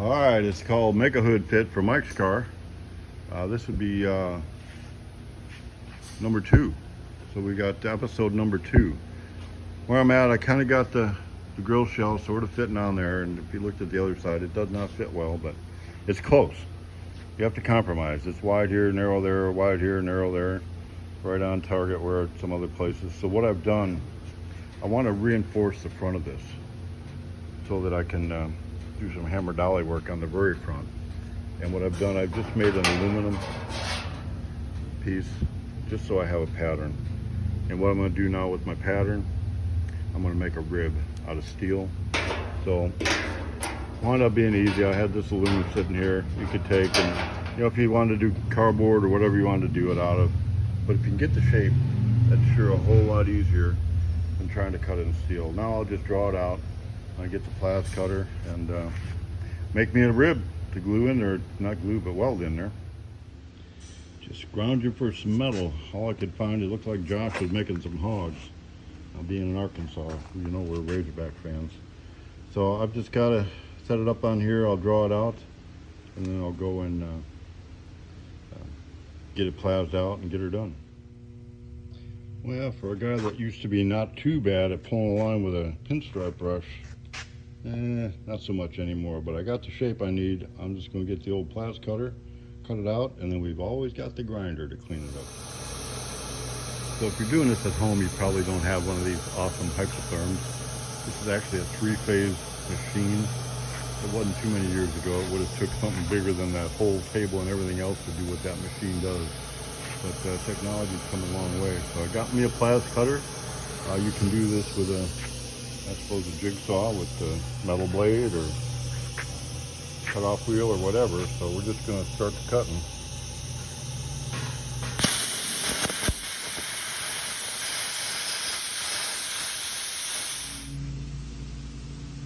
All right, it's called Make a Hood Pit for Mike's car. This would be number 2. So we got episode number 2. Where I'm at, I kind of got the grill shell sort of fitting on there, and if you looked at the other side, it does not fit well, but it's close. You have to compromise. It's wide here, narrow there, wide here, narrow there, right on target where some other places. So what I've done, I want to reinforce the front of this so that I can do some hammer dolly work on the very front. And what I've done, I've just made an aluminum piece just so I have a pattern. And what I'm going to do now with my pattern, I'm going to make a rib out of steel. So it wound up being easy. I had this aluminum sitting here you could take, and if you wanted to do cardboard or whatever you wanted to do it out of, but if you can get the shape, that's sure a whole lot easier than trying to cut it in steel. Now I'll just draw it out. I get the plas cutter and make me a rib to glue in there, not glue but weld in there. Just grounding for some metal. All I could find, it looked like Josh was making some hogs. Being in Arkansas, we're Razorback fans. So I've just got to set it up on here. I'll draw it out and then I'll go and get it plased out and get her done. Well, for a guy that used to be not too bad at pulling a line with a pinstripe brush, not so much anymore, but I got the shape I need. I'm just going to get the old plas cutter, cut it out, and then we've always got the grinder to clean it up. So if you're doing this at home, you probably don't have one of these awesome hypotherms. This is actually a 3-phase machine. It wasn't too many years ago. It would have took something bigger than that whole table and everything else to do what that machine does. But technology's come a long way. So I got me a plas cutter. You can do this with I suppose a jigsaw with a metal blade or cut-off wheel or whatever. So we're just going to start the cutting.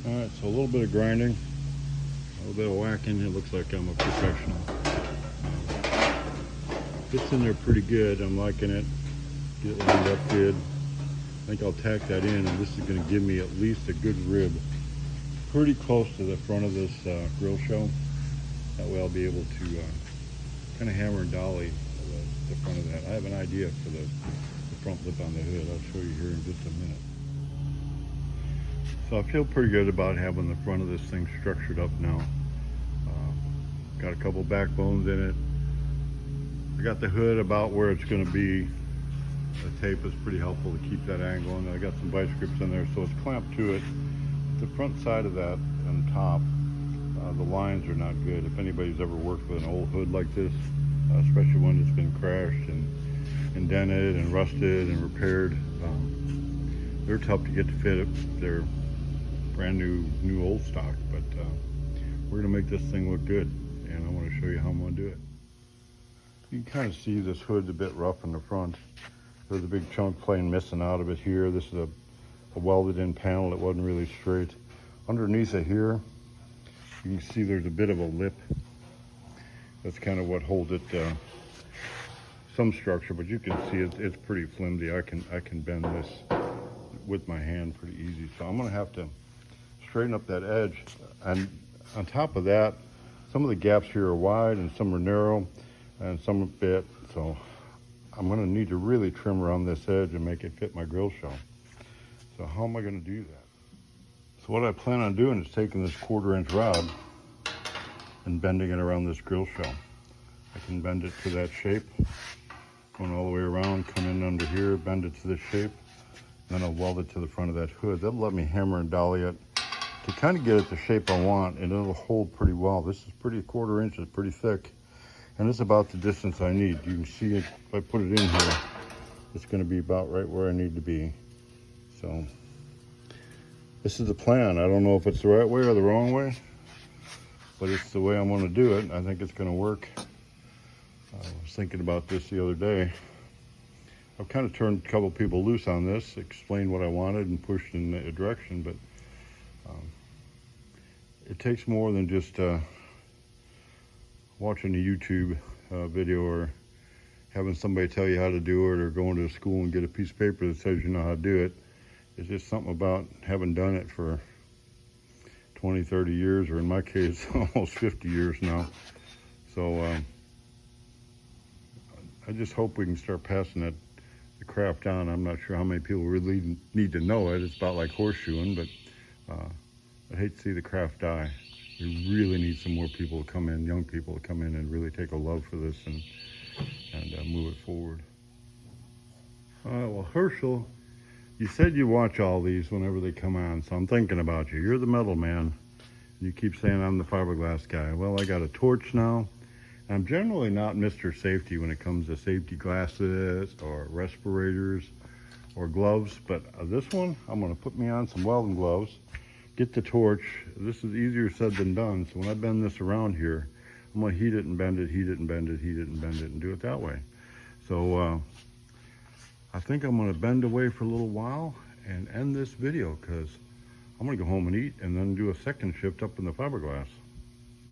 All right, so a little bit of grinding, a little bit of whacking. It looks like I'm a professional. Fits in there pretty good. I'm liking it. Get it lined up good. I think I'll tack that in, and this is going to give me at least a good rib pretty close to the front of this grill shell. That way I'll be able to kind of hammer and dolly the front of that. I have an idea for the front lip on the hood. I'll show you here in just a minute. So I feel pretty good about having the front of this thing structured up now. Got a couple backbones in it. I got the hood about where it's going to be. The tape is pretty helpful to keep that angle, and I got some vice grips in there, so it's clamped to it. The front side of that and top, the lines are not good. If anybody's ever worked with an old hood like this, especially one that's been crashed and indented and rusted and repaired, they're tough to get to fit if they're brand new old stock. But we're gonna make this thing look good, and I want to show you how I'm gonna do it. You can kind of see this hood's a bit rough in the front. There's a big chunk plane missing out of it here. This is a welded in panel that wasn't really straight. Underneath it here, you can see there's a bit of a lip. That's kind of what holds it some structure, but you can see it's pretty flimsy. I can bend this with my hand pretty easy. So I'm gonna have to straighten up that edge. And on top of that, some of the gaps here are wide and some are narrow and some are fit. So I'm gonna need to really trim around this edge and make it fit my grill shell. So how am I gonna do that? So what I plan on doing is taking this 1/4-inch rod and bending it around this grill shell. I can bend it to that shape, going all the way around, come in under here, bend it to this shape, then I'll weld it to the front of that hood. That'll let me hammer and dolly it to kind of get it the shape I want, and it'll hold pretty well. This is pretty 1/4 inch, it's pretty thick. And it's about the distance I need. You can see it, if I put it in here, it's gonna be about right where I need to be. So this is the plan. I don't know if it's the right way or the wrong way, but it's the way I'm gonna do it. I think it's gonna work. I was thinking about this the other day. I've kind of turned a couple people loose on this, explained what I wanted and pushed in a direction, but it takes more than just watching a YouTube video or having somebody tell you how to do it, or going to school and get a piece of paper that says you know how to do it. It's just something about having done it for 20, 30 years, or in my case, almost 50 years now. So I just hope we can start passing the craft on. I'm not sure how many people really need to know it. It's about like horseshoeing, but I'd hate to see the craft die. We really need some more people to come in, young people to come in and really take a love for this and move it forward. Well, Herschel, you said you watch all these whenever they come on, so I'm thinking about you. You're the metal man. You keep saying I'm the fiberglass guy. Well, I got a torch now. I'm generally not Mr. Safety when it comes to safety glasses or respirators or gloves, but this one, I'm gonna put me on some welding gloves, get the torch. This is easier said than done, so when I bend this around here, I'm gonna heat it and bend it, heat it and bend it, heat it and bend it, and do it that way. So I think I'm gonna bend away for a little while and end this video, because I'm gonna go home and eat and then do a second shift up in the fiberglass.